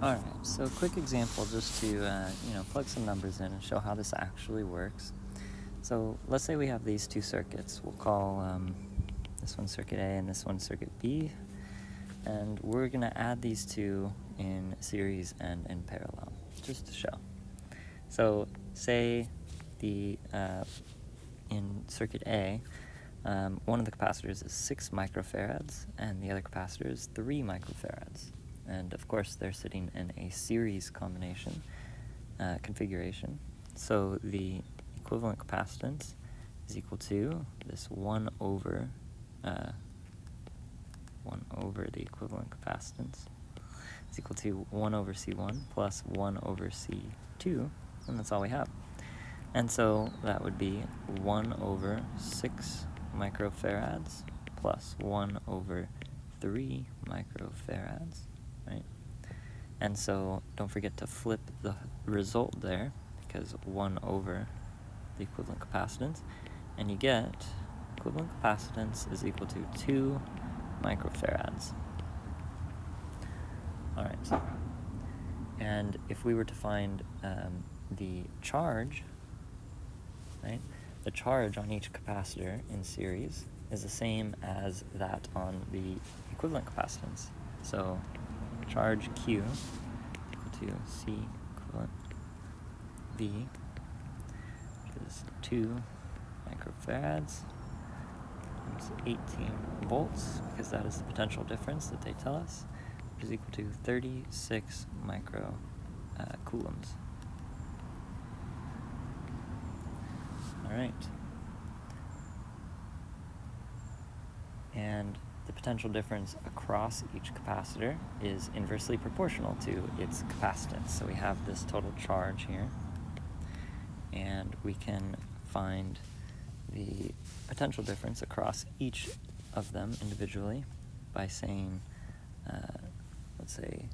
Alright, so quick example just to, plug some numbers in and show how this actually works. So let's say we have these two circuits. We'll call this one circuit A and this one circuit B, and we're going to add these two in series and in parallel, just to show. So say in circuit A, one of the capacitors is 6 microfarads and the other capacitor is 3 microfarads. And of course they're sitting in a series combination configuration. So the equivalent capacitance is equal to this 1 over the equivalent capacitance is equal to 1 over C1 plus 1 over C2, and that's all we have. And so that would be 1 over 6 microfarads plus 1 over 3 microfarads, right? And so don't forget to flip the result there, because 1 over the equivalent capacitance, and you get equivalent capacitance is equal to 2 microfarads. All right. And if we were to find the charge, right, the charge on each capacitor in series is the same as that on the equivalent capacitance. So charge Q equal to C equivalent V, which is 2 microfarads times 18 volts, because that is the potential difference that they tell us, which is equal to 36 coulombs. All right. And the potential difference across each capacitor is inversely proportional to its capacitance. So we have this total charge here, and we can find the potential difference across each of them individually by saying, let's say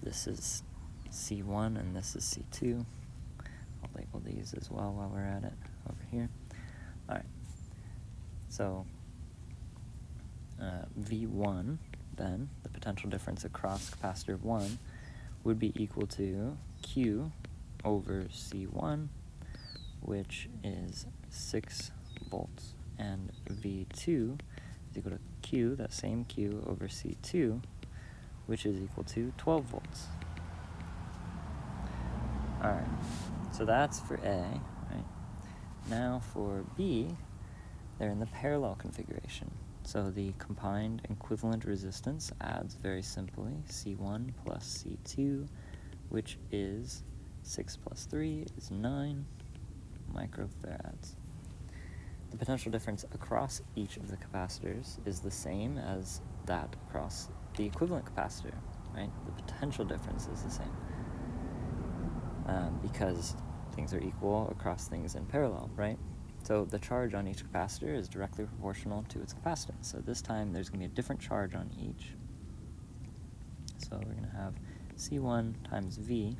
this is C1 and this is C2. I'll label these as well while we're at it over here. All right, so V1, then, the potential difference across capacitor 1 would be equal to Q over C1, which is 6 volts, and V2 is equal to Q, that same Q, over C2, which is equal to 12 volts. All right, so that's for A, right? Now for B, they're in the parallel configuration. So the combined equivalent resistance adds very simply C1 plus C2, which is 6 plus 3 is 9 microfarads. The potential difference across each of the capacitors is the same as that across the equivalent capacitor, right? The potential difference is the same because things are equal across things in parallel, right? So the charge on each capacitor is directly proportional to its capacitance. So this time there's going to be a different charge on each. So we're going to have C1 times V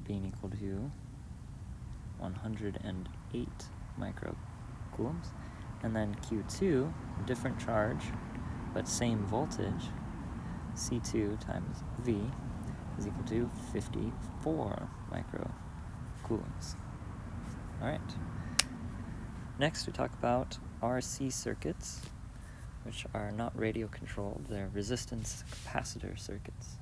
being equal to 108 microcoulombs. And then Q2, different charge, but same voltage, C2 times V is equal to 54 microcoulombs. All right. Next, we talk about RC circuits, which are not radio controlled. They're resistance capacitor circuits.